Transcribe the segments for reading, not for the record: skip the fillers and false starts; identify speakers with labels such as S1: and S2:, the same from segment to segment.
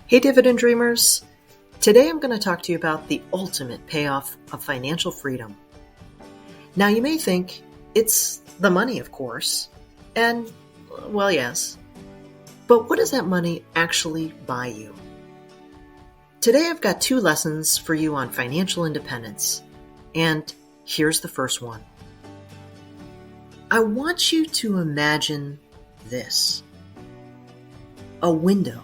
S1: Hey, Dividend Dreamers. Today I'm going to talk to you about the ultimate payoff of financial freedom. Now, you may think it's the money, of course. And, well, yes. But what does that money actually buy you? Today I've got 2 lessons for you on financial independence. And here's the first one. I want you to imagine this. A window.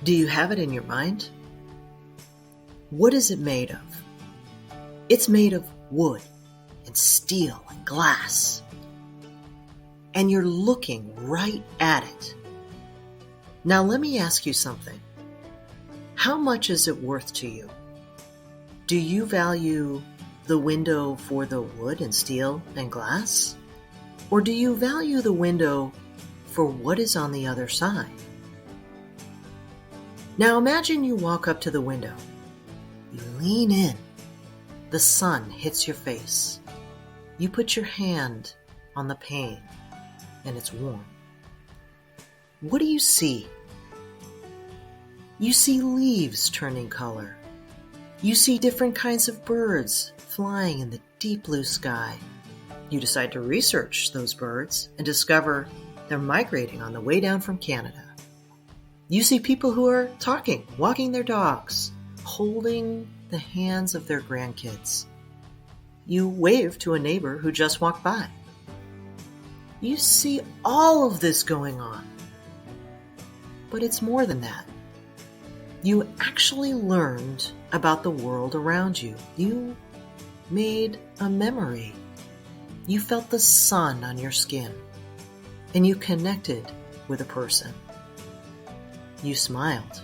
S1: Do you have it in your mind? What is it made of? It's made of wood and steel and glass. And you're looking right at it. Now let me ask you something. How much is it worth to you? Do you value the window for the wood and steel and glass? Or do you value the window for what is on the other side? Now imagine you walk up to the window. You lean in. The sun hits your face. You put your hand on the pane, and it's warm. What do you see? You see leaves turning color. You see different kinds of birds flying in the deep blue sky. You decide to research those birds and discover they're migrating on the way down from Canada. You see people who are talking, walking their dogs, holding the hands of their grandkids. You wave to a neighbor who just walked by. You see all of this going on. But it's more than that. You actually learned about the world around you. You made a memory. You felt the sun on your skin, and you connected with a person. You smiled.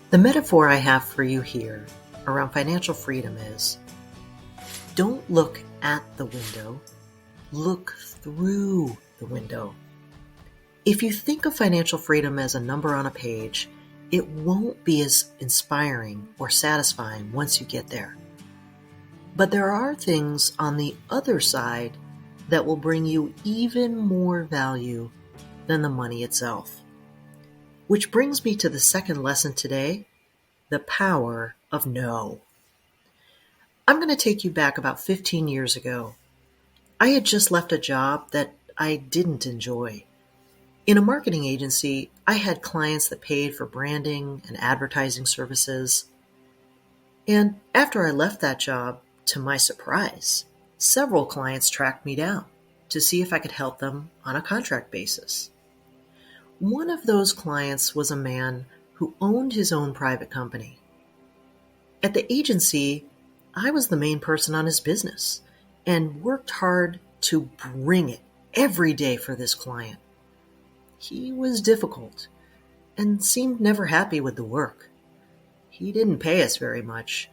S1: The metaphor I have for you here around financial freedom is, don't look at the window, look through the window. If you think of financial freedom as a number on a page, it won't be as inspiring or satisfying once you get there. But there are things on the other side that will bring you even more value than the money itself. Which brings me to the second lesson today, the power of no. I'm going to take you back about 15 years ago. I had just left a job that I didn't enjoy. In a marketing agency, I had clients that paid for branding and advertising services. And after I left that job, to my surprise, several clients tracked me down to see if I could help them on a contract basis. One of those clients was a man who owned his own private company. At the agency, I was the main person on his business and worked hard to bring it every day for this client. He was difficult and seemed never happy with the work. He didn't pay us very much,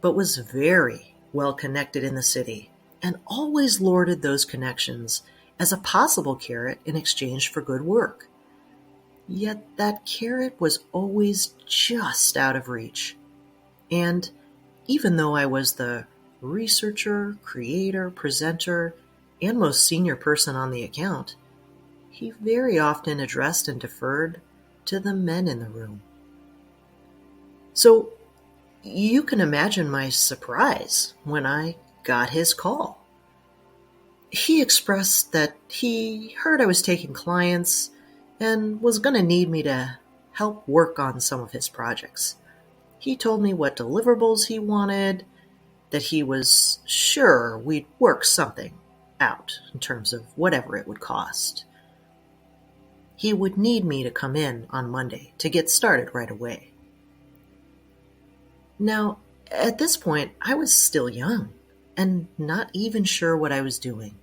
S1: but was very well connected in the city and always lorded those connections as a possible carrot in exchange for good work. Yet that carrot was always just out of reach. And even though I was the researcher, creator, presenter, and most senior person on the account, he very often addressed and deferred to the men in the room. So you can imagine my surprise when I got his call. He expressed that he heard I was taking clients and was going to need me to help work on some of his projects. He told me what deliverables he wanted, that he was sure we'd work something out in terms of whatever it would cost. He would need me to come in on Monday to get started right away. Now, at this point, I was still young and not even sure what I was doing.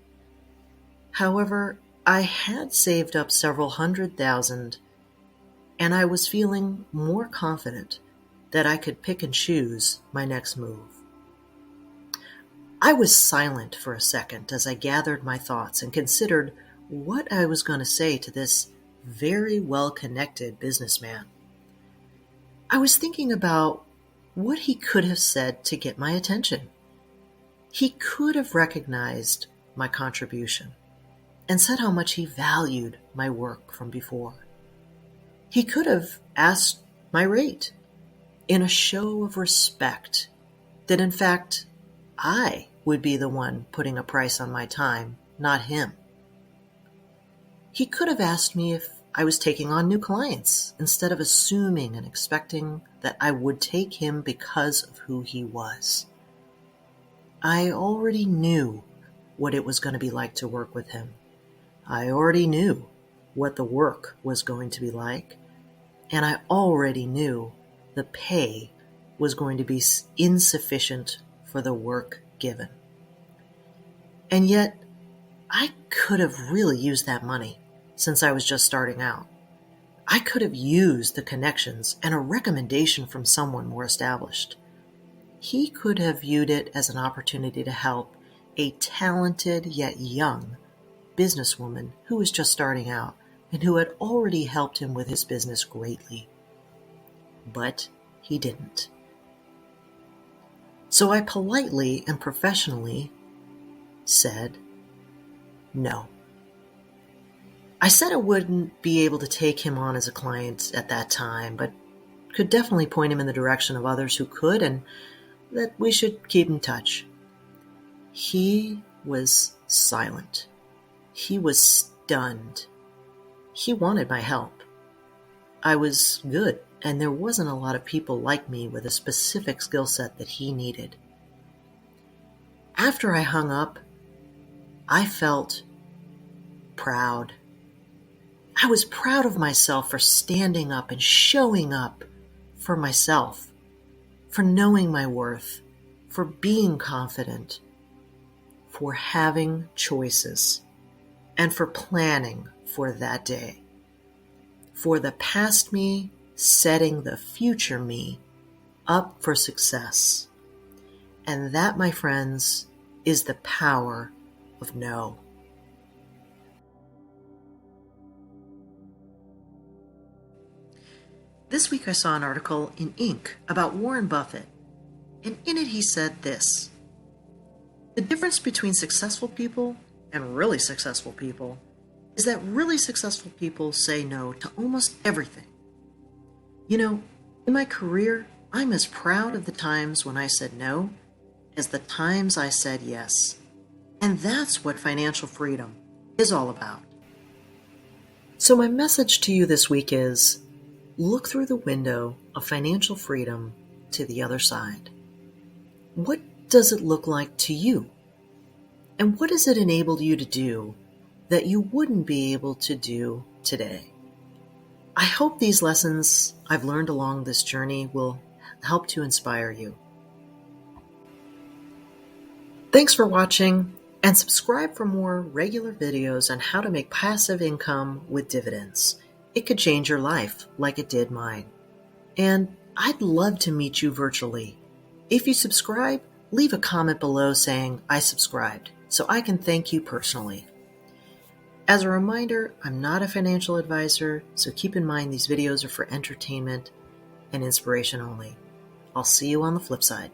S1: However, I had saved up several $100,000, and I was feeling more confident that I could pick and choose my next move. I was silent for a second as I gathered my thoughts and considered what I was going to say to this very well-connected businessman. I was thinking about what he could have said to get my attention. He could have recognized my contribution and said how much he valued my work from before. He could have asked my rate in a show of respect that, in fact, I would be the one putting a price on my time, not him. He could have asked me if I was taking on new clients instead of assuming and expecting that I would take him because of who he was. I already knew what it was going to be like to work with him. I already knew what the work was going to be like, and I already knew the pay was going to be insufficient for the work given. And yet, I could have really used that money since I was just starting out. I could have used the connections and a recommendation from someone more established. He could have viewed it as an opportunity to help a talented yet young businesswoman who was just starting out and who had already helped him with his business greatly. But he didn't. So I politely and professionally said no. I said I wouldn't be able to take him on as a client at that time, but could definitely point him in the direction of others who could, and that we should keep in touch. He was silent. He was stunned. He wanted my help. I was good, and there wasn't a lot of people like me with a specific skill set that he needed. After I hung up, I felt proud. I was proud of myself for standing up and showing up for myself, for knowing my worth, for being confident, for having choices, and for planning for that day, for the past me setting the future me up for success. And that, my friends, is the power of no. This week I saw an article in Inc. about Warren Buffett, and in it he said this: the difference between successful people and really successful people is that really successful people say no to almost everything. You know, in my career, I'm as proud of the times when I said no as the times I said yes. And that's what financial freedom is all about. So my message to you this week is: look through the window of financial freedom to the other side. What does it look like to you? And what has it enabled you to do that you wouldn't be able to do today? I hope these lessons I've learned along this journey will help to inspire you. Thanks for watching, and subscribe for more regular videos on how to make passive income with dividends. It could change your life like it did mine. And I'd love to meet you virtually. If you subscribe, leave a comment below saying I subscribed so I can thank you personally. As a reminder, I'm not a financial advisor, so keep in mind these videos are for entertainment and inspiration only. I'll see you on the flip side.